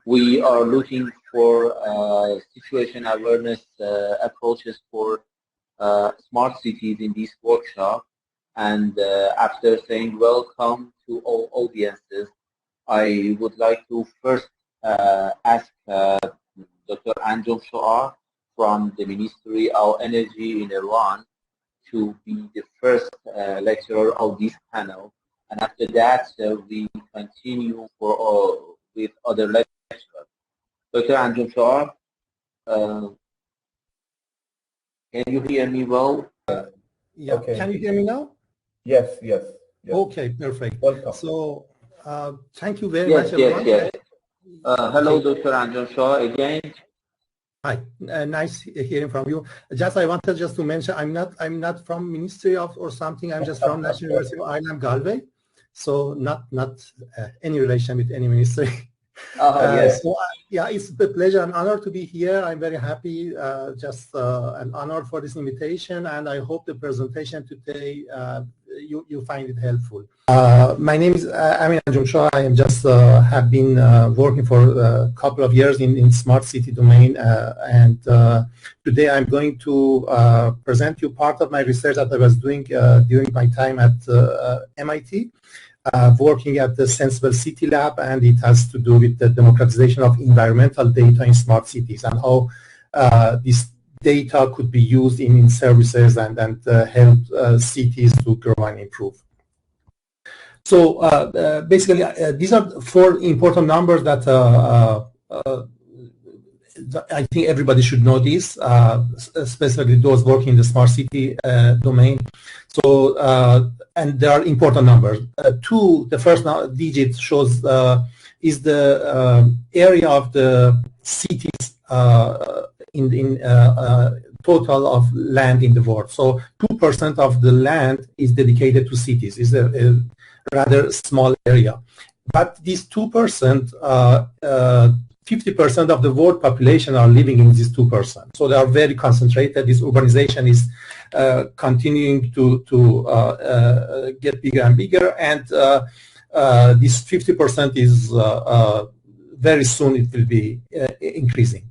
We are looking for situation awareness approaches for smart cities in this workshop. And after saying welcome to all audiences, I would like to first ask Dr. Anjomshoaa from the Ministry of Energy in Iran to be the first lecturer of this panel. And after that, we continue with other lecturers. Dr. Anjomshoaa, can you hear me well? Yeah. Okay. Can you hear me now? Yes, yes. Okay, perfect. Welcome. So, thank you very much, everyone. Yes. Hello, Dr. Anjomshoaa again. Hi, nice hearing from you. I wanted to mention I'm not from Ministry of or something. I'm just from National University of Ireland, Galway. So not any relation with any ministry. Yes. So yeah, it's a pleasure and honor to be here. I'm very happy, an honor for this invitation, and I hope the presentation today you find it helpful. My name is Amin Anjomshoaa. I am have been working for a couple of years in smart city domain, and today I'm going to present you part of my research that I was doing during my time at MIT. Working at the Sensible City Lab, and it has to do with the democratization of environmental data in smart cities and how this data could be used in services and help cities to grow and improve. So basically, these are 4 important numbers that I think everybody should know this, especially those working in the smart city domain. So, and there are important numbers. 2, the first digit shows is the area of the cities in total of land in the world. So 2% of the land is dedicated to cities. It's a rather small area. But these 2%, 50% of the world population are living in this 2%. So they are very concentrated. This urbanization is continuing to get bigger and bigger, and this 50% is very soon it will be increasing.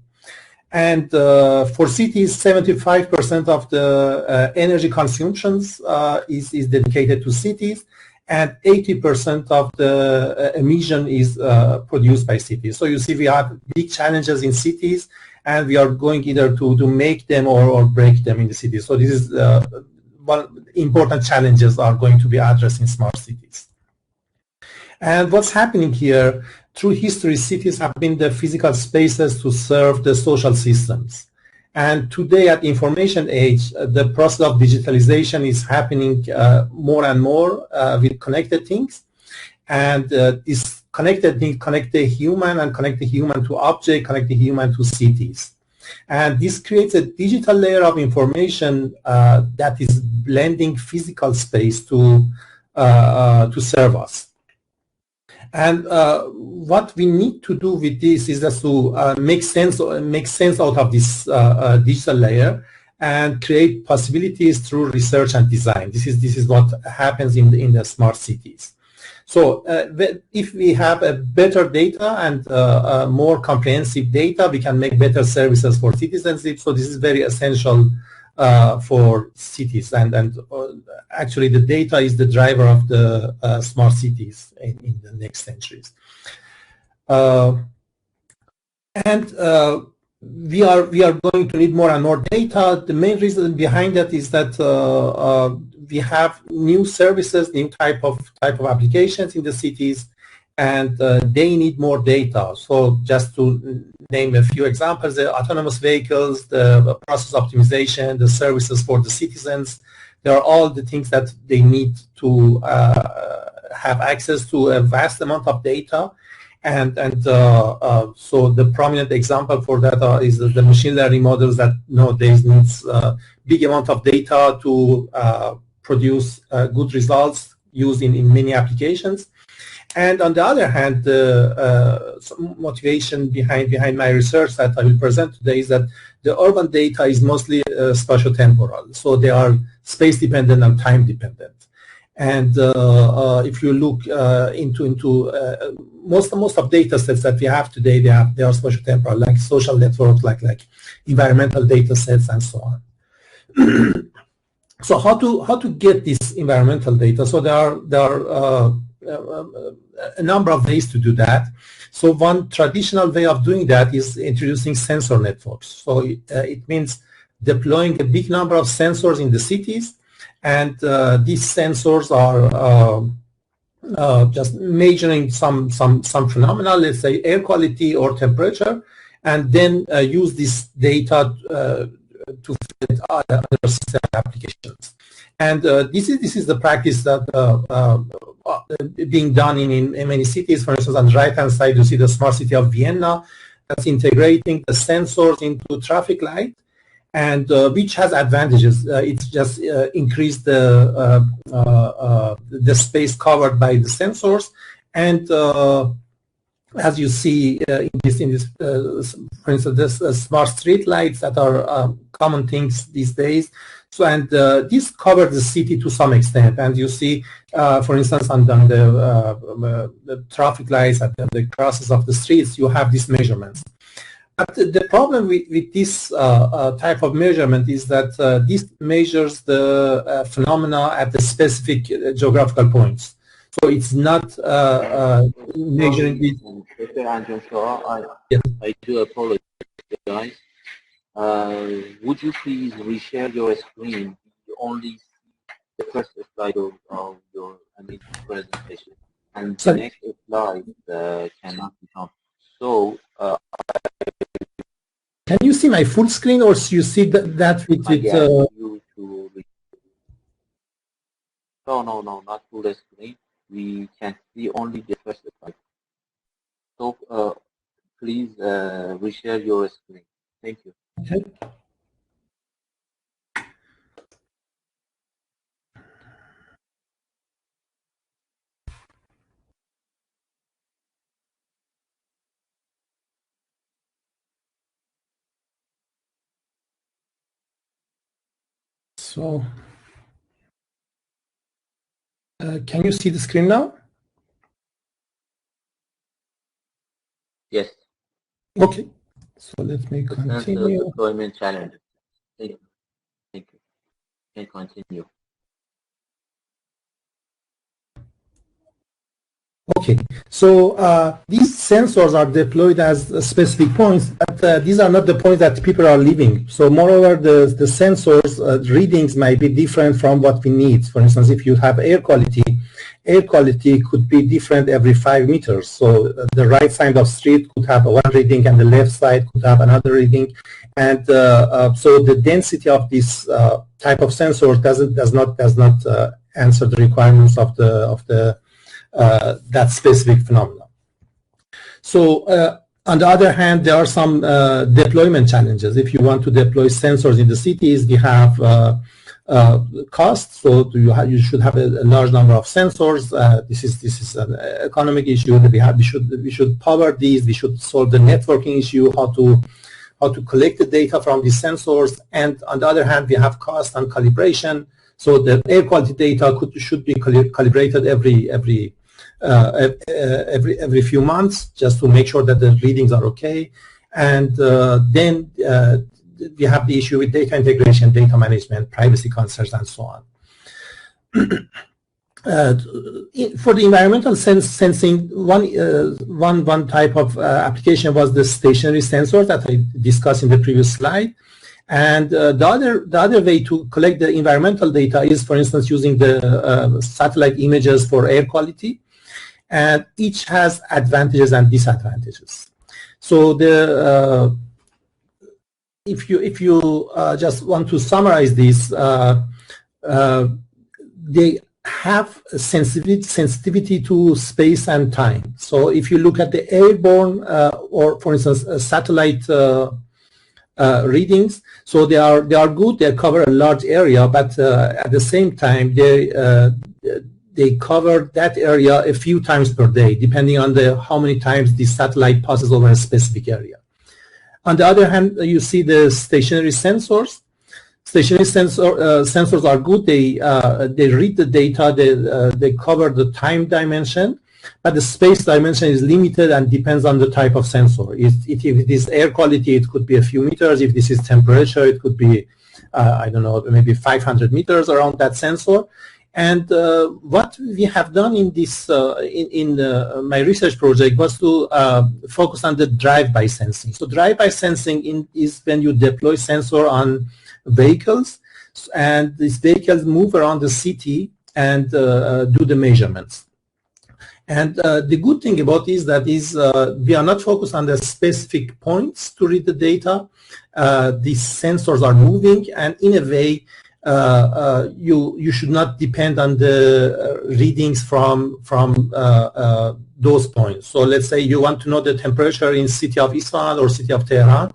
And for cities, 75% of the energy consumptions is dedicated to cities, and 80% of the emission is produced by cities. So you see we have big challenges in cities, and we are going either to make them or break them in the cities. So this is one important challenges are going to be addressed in smart cities. And what's happening here, through history, cities have been the physical spaces to serve the social systems. And today at the information age, the process of digitalization is happening more and more with connected things. And this connected thing connect the human and connect the human to object, connect the human to cities. And this creates a digital layer of information that is blending physical space to serve us. And what we need to do with this is just to make sense out of this digital layer and create possibilities through research and design. This is what happens in the smart cities. So if we have a better data and more comprehensive data, we can make better services for citizenship. So this is very essential for cities, and actually the data is the driver of the smart cities in the next centuries. We are going to need more and more data. The main reason behind that is that we have new services, new type of applications in the cities, and they need more data. So just to name a few examples, the autonomous vehicles, the process optimization, the services for the citizens, they are all the things that they need to have access to a vast amount of data. And so the prominent example for that is the machine learning models that nowadays needs big amount of data to produce good results used in many applications. And on the other hand, the motivation behind my research that I will present today is that the urban data is mostly spatio-temporal. So they are space-dependent and time-dependent. And if you look into most of data sets that we have today, they are spatio-temporal, like social networks, like environmental data sets, and so on. So how to get this environmental data? So there are a number of ways to do that. So one traditional way of doing that is introducing sensor networks. So it means deploying a big number of sensors in the cities, and these sensors are just measuring some phenomena, let's say air quality or temperature, and then use this data to fit other system applications. And this is the practice that being done in many cities. For instance, on the right-hand side, you see the smart city of Vienna that's integrating the sensors into traffic light, and which has advantages. It's just increased the space covered by the sensors, and as you see in this, for instance, this smart street lights that are common things these days. So, and this covers the city to some extent. And you see, for instance, on the traffic lights at the crosses of the streets, you have these measurements. But the problem with this type of measurement is that this measures the phenomena at the specific geographical points. So it's not measuring it. Mr. Anjomshoaa, Yes. I do apologize. Would you please reshare your screen? You only see the first slide of your presentation, and the next slide cannot become. So, can you see my full screen, or you see that with you to no, not full screen. We can see only the first slide. So, please reshare your screen. Thank you. Okay. So, can you see the screen now? Yes. Okay. So let me continue. Deployment challenge. Thank you. Thank you. Can continue. Okay, so these sensors are deployed as specific points, but these are not the points that people are living. So moreover, the sensors readings might be different from what we need. For instance, if you have air quality could be different every 5 meters. So the right side of street could have one reading and the left side could have another reading. And so the density of this type of sensor does not answer the requirements of that specific phenomenon. So on the other hand, there are some deployment challenges. If you want to deploy sensors in the cities, we have costs. So you should have a large number of sensors. This is an economic issue. We should power these. We should solve the networking issue, how to collect the data from these sensors. And on the other hand, we have cost and calibration. So the air quality data should be calibrated every few months, just to make sure that the readings are okay. And then we have the issue with data integration, data management, privacy concerns, and so on. For the environmental sensing, one type of application was the stationary sensor that I discussed in the previous slide. And the other way to collect the environmental data is, for instance, using the satellite images for air quality. And each has advantages and disadvantages. So if you just want to summarize this, they have sensitivity to space and time. So if you look at the airborne or, for instance, satellite readings, so they are good. They cover a large area, but at the same time they cover that area a few times per day, depending on how many times the satellite passes over a specific area. On the other hand, you see the stationary sensors. Stationary sensors are good. They read the data. They cover the time dimension, but the space dimension is limited and depends on the type of sensor. If it is air quality, it could be a few meters. If this is temperature, it could be I don't know, maybe 500 meters around that sensor. And what we have done in this my research project was to focus on the drive-by sensing. So drive-by sensing is when you deploy sensor on vehicles, and these vehicles move around the city and do the measurements. And the good thing about this we are not focused on the specific points to read the data. These sensors are moving, and in a way, you should not depend on the readings from those points. So let's say you want to know the temperature in city of Isfahan or city of Tehran.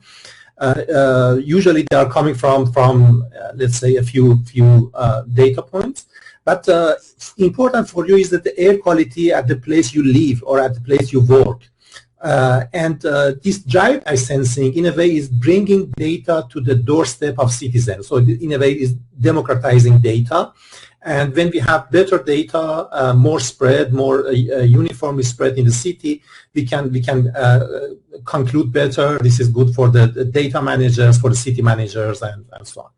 Usually they are coming from let's say a few data points. But important for you is that the air quality at the place you live or at the place you work. This drive-by sensing, in a way, is bringing data to the doorstep of citizens. So in a way, is democratizing data. And when we have better data, more spread, more uniformly spread in the city, we can conclude better. This is good for the data managers, for the city managers, and so on.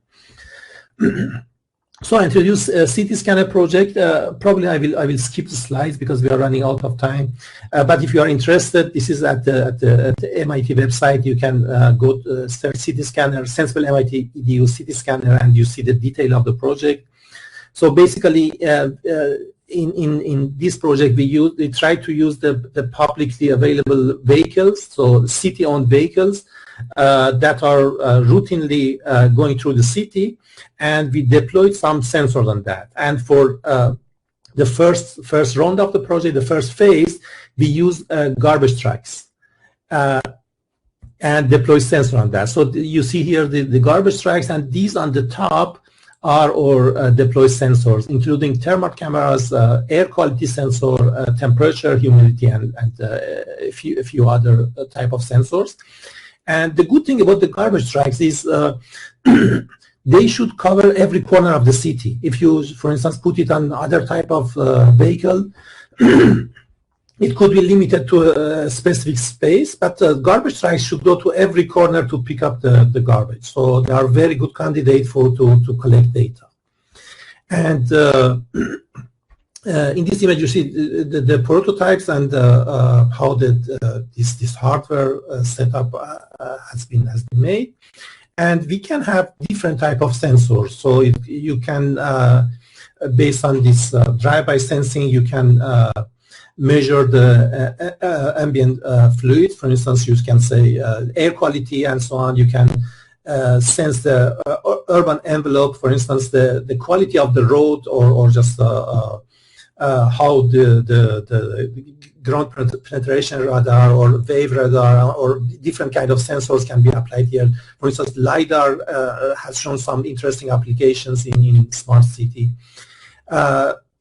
So I introduce a city scanner project. Probably I will skip the slides because we are running out of time. But if you are interested, this is at the MIT website. You can go to search city scanner, Sensible MIT EDU city scanner, and you see the detail of the project. So basically, in this project, we try to use the publicly available vehicles, so city-owned vehicles that are routinely going through the city, and we deployed some sensors on that. And for the first round of the project, the first phase, we use garbage trucks and deploy sensor on that. So you see here the garbage trucks, and these on the top are our deploy sensors, including thermal cameras, air quality sensor, temperature, humidity, and a few other type of sensors. And the good thing about the garbage trucks is they should cover every corner of the city. If you, for instance, put it on other type of vehicle, it could be limited to a specific space, but garbage trucks should go to every corner to pick up the garbage. So they are very good candidate to collect data. And in this image, you see the prototypes and how this hardware setup has been made. And we can have different type of sensors. So you can, based on this drive-by sensing, you can measure the ambient fluid. For instance, you can say air quality and so on. You can sense the urban envelope, for instance, the quality of the road, or just how the ground penetration radar or wave radar or different kind of sensors can be applied here. For instance, LiDAR has shown some interesting applications in smart city.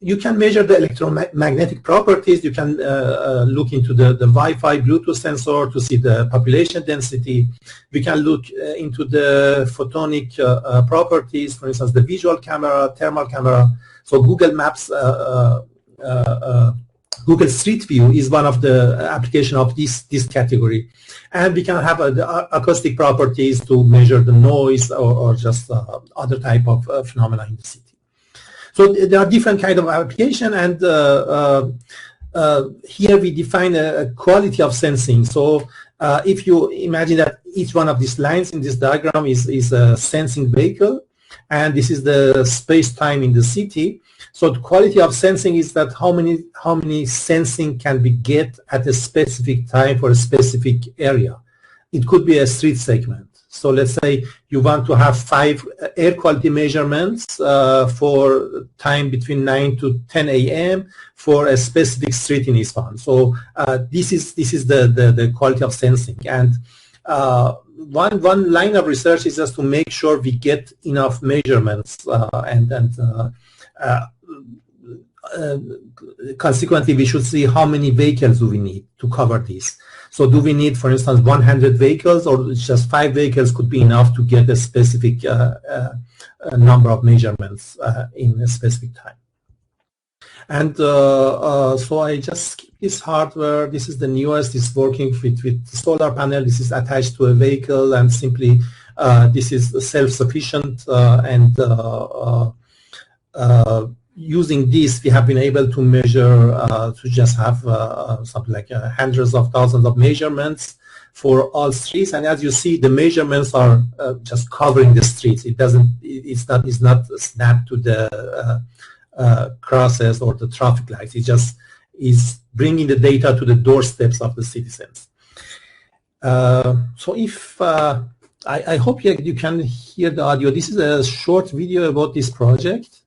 You can measure the electromagnetic properties. You can look into the Wi-Fi, Bluetooth sensor to see the population density. We can look into the photonic properties, for instance, the visual camera, thermal camera. So Google Maps, Google Street View is one of the application of this category. And we can have the acoustic properties to measure the noise or just other type of phenomena in the city. So there are different kind of application, and here we define a quality of sensing. So if you imagine that each one of these lines in this diagram is a sensing vehicle, and this is the space-time in the city. So the quality of sensing is that how many sensing can we get at a specific time for a specific area. It could be a street segment. So let's say you want to have 5 air quality measurements for time between 9 to 10 a.m. for a specific street in Isfahan. So this is the quality of sensing. And one line of research is just to make sure we get enough measurements consequently, we should see how many vehicles do we need to cover this. So do we need, for instance, 100 vehicles, or just 5 vehicles could be enough to get a specific number of measurements in a specific time? And so I just skip this hardware. This is the newest. It's working with solar panel. This is attached to a vehicle, and simply this is self-sufficient. And using this, we have been able to measure, to just have something like hundreds of thousands of measurements for all streets. And as you see, the measurements are just covering the streets. It's not snapped to the crosses or the traffic lights. It just is bringing the data to the doorsteps of the citizens. So if I hope you can hear the audio. This is a short video about this project.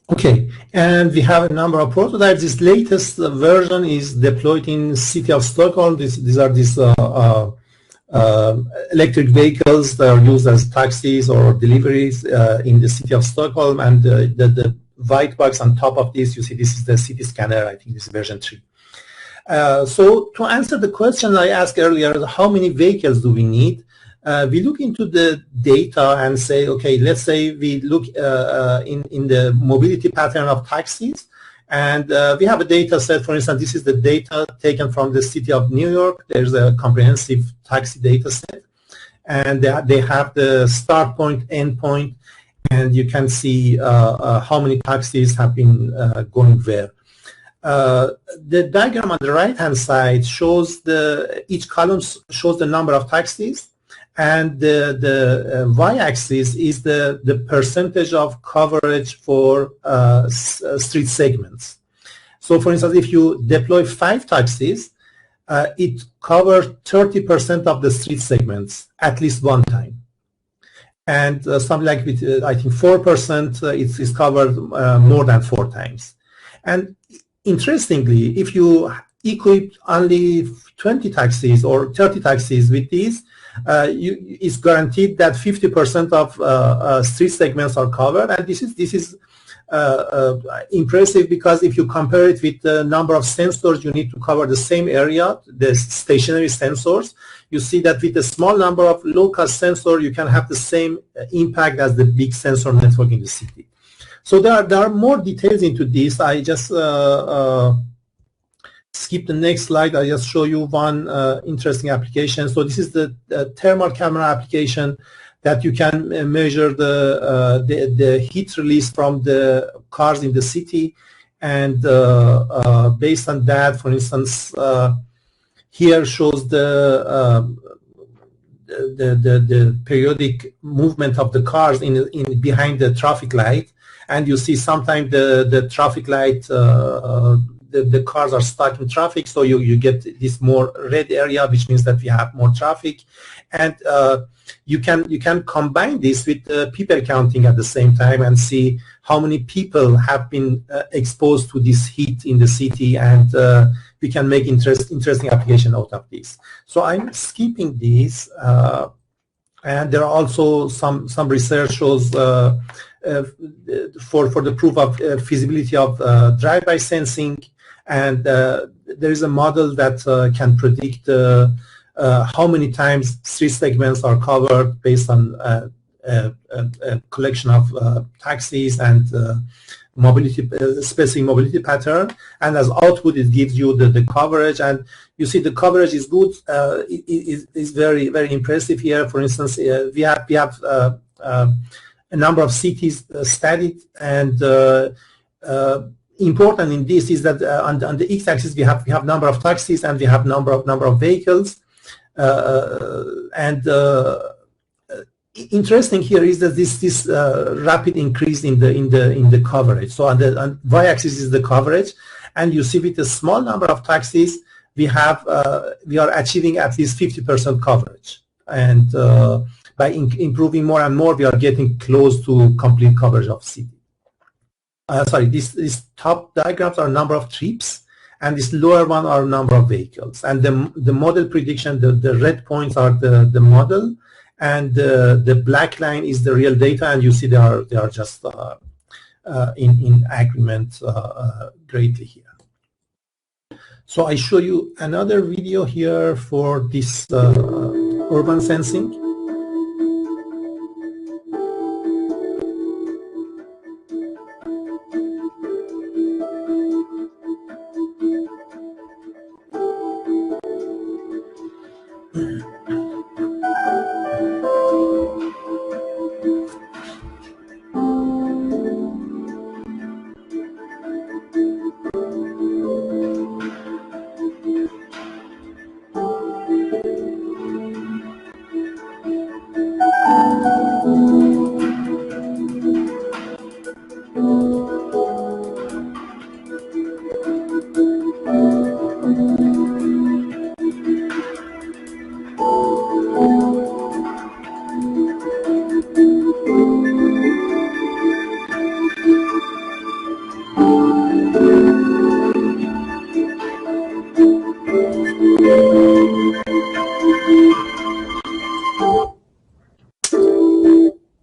Okay, and we have a number of prototypes. This latest version is deployed in the city of Stockholm. These are electric vehicles that are used as taxis or deliveries in the city of Stockholm. And the white box on top of this, you see this is the city scanner. I think this is version 3. So to answer the question I asked earlier, how many vehicles do we need? We look into the data and say, okay, let's say we look in the mobility pattern of taxis, and we have a data set. For instance, this is the data taken from the city of New York. There's a comprehensive taxi data set, and they have the start point, end point, and you can see how many taxis have been going where. The diagram on the right-hand side shows each column shows the number of taxis, and the y-axis is the percentage of coverage for street segments. So for instance, if you deploy 5 taxis, it covers 30% of the street segments at least one time. And something like with, I think 4%, it's covered more than 4 times. And interestingly, if you equip only 20 taxis or 30 taxis with these, it's guaranteed that 50% of street segments are covered, and this is impressive, because if you compare it with the number of sensors you need to cover the same area, the stationary sensors, you see that with a small number of local sensors you can have the same impact as the big sensor network in the city. So there are more details into this. I just skip the next slide. I just show you one interesting application. So this is the thermal camera application that you can measure the heat release from the cars in the city, and based on that, for instance, here shows the periodic movement of the cars in behind the traffic light, and you see sometimes the traffic light. The cars are stuck in traffic, so you get this more red area, which means that we have more traffic, and you can combine this with people counting at the same time and see how many people have been exposed to this heat in the city, and we can make interesting application out of this. So I'm skipping this. And there are also some research shows for the proof of feasibility of drive-by sensing, and there is a model that can predict how many times street segments are covered based on a collection of taxis and mobility, specific mobility pattern, and as output it gives you the coverage, and you see the coverage is good. It is very impressive here. For instance, we have a number of cities studied, and important in this is that on the x-axis we have number of taxis and we have number of vehicles, interesting here is that this rapid increase in the coverage. So on the y-axis is the coverage, and you see with a small number of taxis we are achieving at least 50% coverage, and by improving more and more we are getting close to complete coverage of city. Sorry, these top diagrams are number of trips, and this lower one are number of vehicles, and the model prediction, the red points are the model, and the black line is the real data, and you see they are just in agreement greatly here. So I show you another video here for this urban sensing.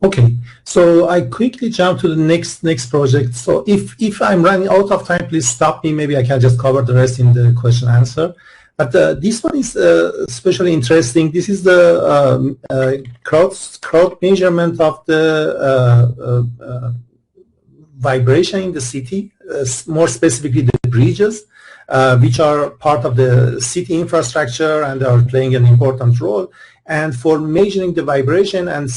Okay, so I quickly jump to the next project. So if I'm running out of time, please stop me. Maybe I can just cover the rest in the question answer. But this one is especially interesting. This is the crowd measurement of the vibration in the city, more specifically the bridges, which are part of the city infrastructure and are playing an important role. And for measuring the vibration and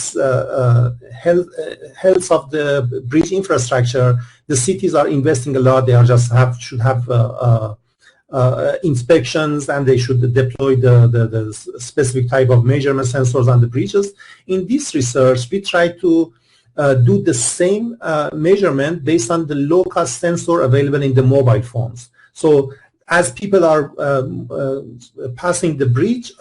health of the bridge infrastructure, the cities are investing a lot. They are should have inspections, and they should deploy the specific type of measurement sensors on the bridges. In this research, we try to do the same measurement based on the low-cost sensor available in the mobile phones. So as people are passing the bridge,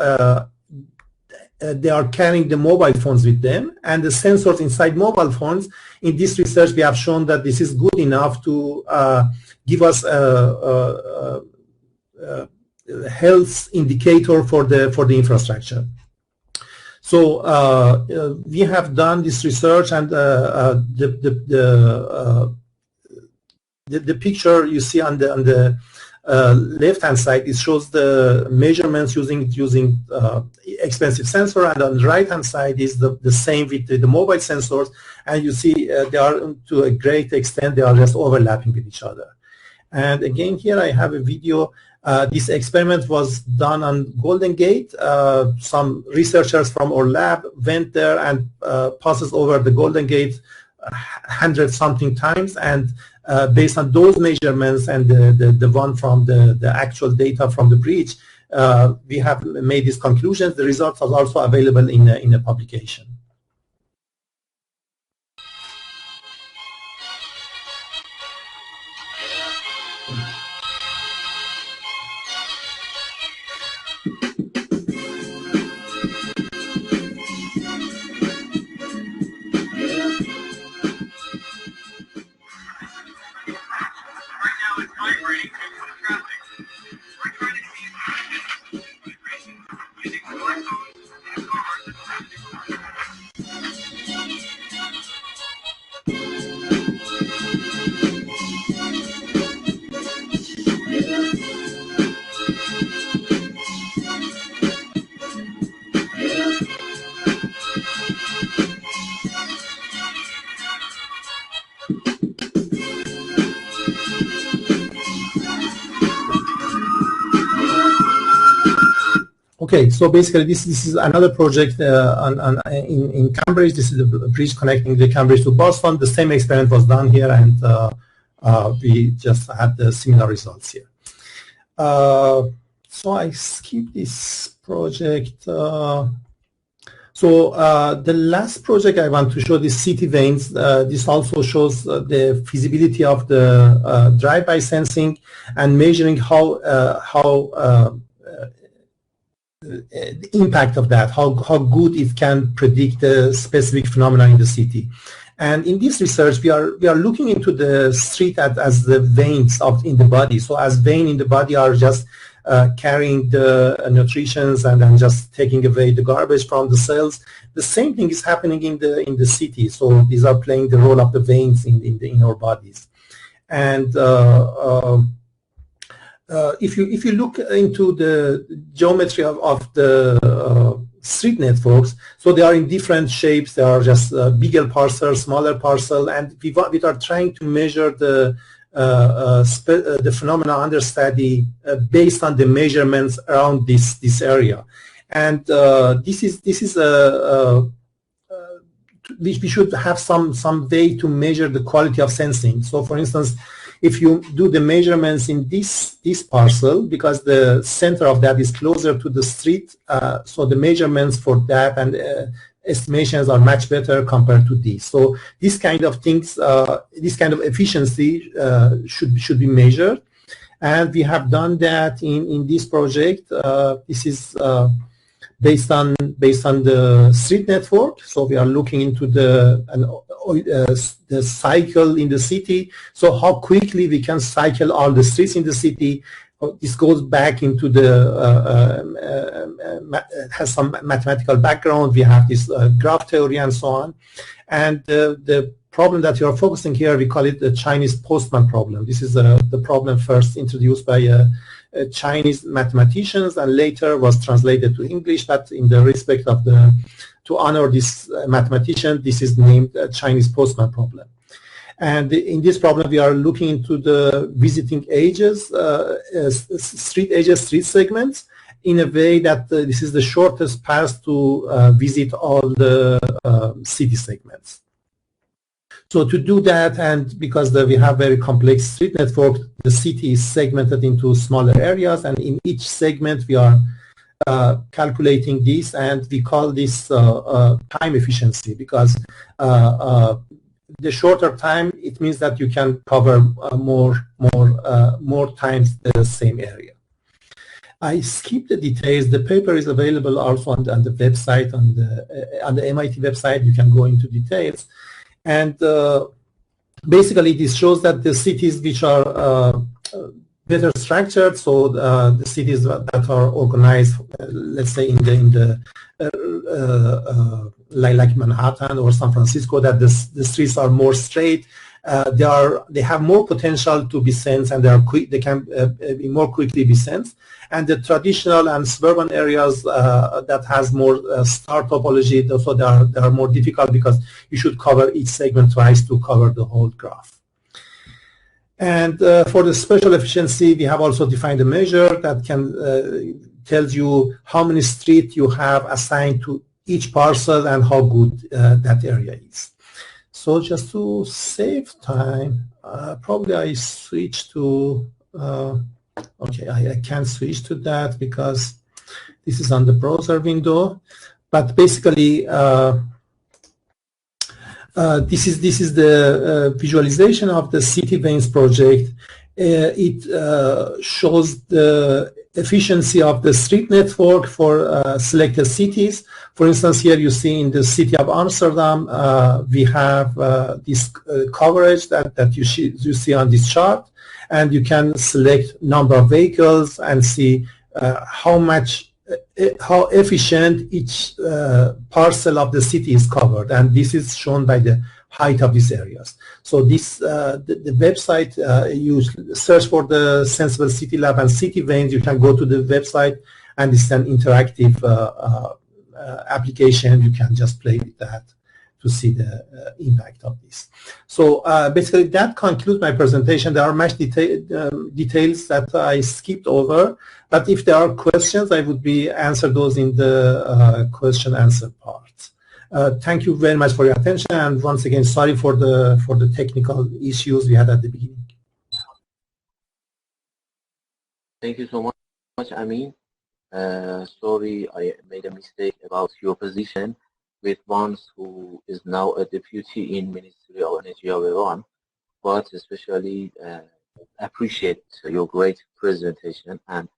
they are carrying the mobile phones with them, and the sensors inside mobile phones. In this research, we have shown that this is good enough to give us a health indicator for the infrastructure. So we have done this research, and the picture you see on the left-hand side, it shows the measurements using expensive sensor, and on the right-hand side is the same with the mobile sensors, and you see they are, to a great extent, they are just overlapping with each other. And again, here I have a video. This experiment was done on Golden Gate. Some researchers from our lab went there and passes over the Golden Gate 100-something times, and based on those measurements and the one from the actual data from the bridge, we have made these conclusions. The results are also available in a publication. Okay, so basically this is another project in Cambridge. This is a bridge connecting the Cambridge to Boston. The same experiment was done here, and we just had the similar results here. So I skip this project. The last project I want to show, the city veins. This also shows the feasibility of the drive-by sensing and measuring how the impact of that, how good it can predict the specific phenomena in the city. And in this research, we are looking into the street as the veins in the body. So as veins in the body are just carrying the nutritions and then just taking away the garbage from the cells. The same thing is happening in the city. So these are playing the role of the veins in our bodies. And if you look into the geometry of the street networks, so they are in different shapes. They are just bigger parcel, smaller parcel, and we are trying to measure the phenomena under study based on the measurements around this area. And this is we should have some way to measure the quality of sensing. So, for instance, if you do the measurements in this parcel, because the center of that is closer to the street, so the measurements for that and estimations are much better compared to this. So these kind of things, this kind of efficiency should be measured, and we have done that in this project. This is based on the street network. So we are looking into the cycle in the city. So how quickly we can cycle all the streets in the city. This goes back into has some mathematical background. We have this graph theory and so on. And the problem that you are focusing here, we call it the Chinese postman problem. This is the problem first introduced by Chinese mathematicians and later was translated to English, but in the respect of to honor this mathematician, this is named Chinese postman problem. And in this problem, we are looking into the visiting ages, street segments, in a way that this is the shortest path to visit all the city segments. So to do that, and because we have very complex street network, the city is segmented into smaller areas, and in each segment we are calculating this, and we call this time efficiency, because the shorter time, it means that you can cover more times the same area. I skipped the details. The paper is available also on the website, on the MIT website. You can go into details. And basically, this shows that the cities which are better structured, so the cities that are organized, let's say like Manhattan or San Francisco, that the streets are more straight. They have more potential to be sensed, and they can be more quickly be sensed. And the traditional and suburban areas that has more star topology, so they are more difficult, because you should cover each segment twice to cover the whole graph. And for the spatial efficiency, we have also defined a measure that can tells you how many streets you have assigned to each parcel and how good that area is. So just to save time, probably I switch to, okay, I can't switch to that because this is on the browser window. But basically, this is the visualization of the City Veins project. It shows the efficiency of the street network for selected cities. For instance, here you see in the city of Amsterdam, we have this coverage that you see on this chart, and you can select number of vehicles and see how efficient each parcel of the city is covered. And this is shown by the height of these areas. So this the website, you search for the Sensible City Lab and City Veins. You can go to the website, and it's an interactive application. You can just play with that to see the impact of this. So basically that concludes my presentation. There are much details that I skipped over, but if there are questions, I would answer those in the question answer part. Thank you very much for your attention, and once again, sorry for the technical issues we had at the beginning. Thank you so much, Amin. Sorry, I made a mistake about your position with one who is now a deputy in Ministry of Energy of Iran, but especially appreciate your great presentation and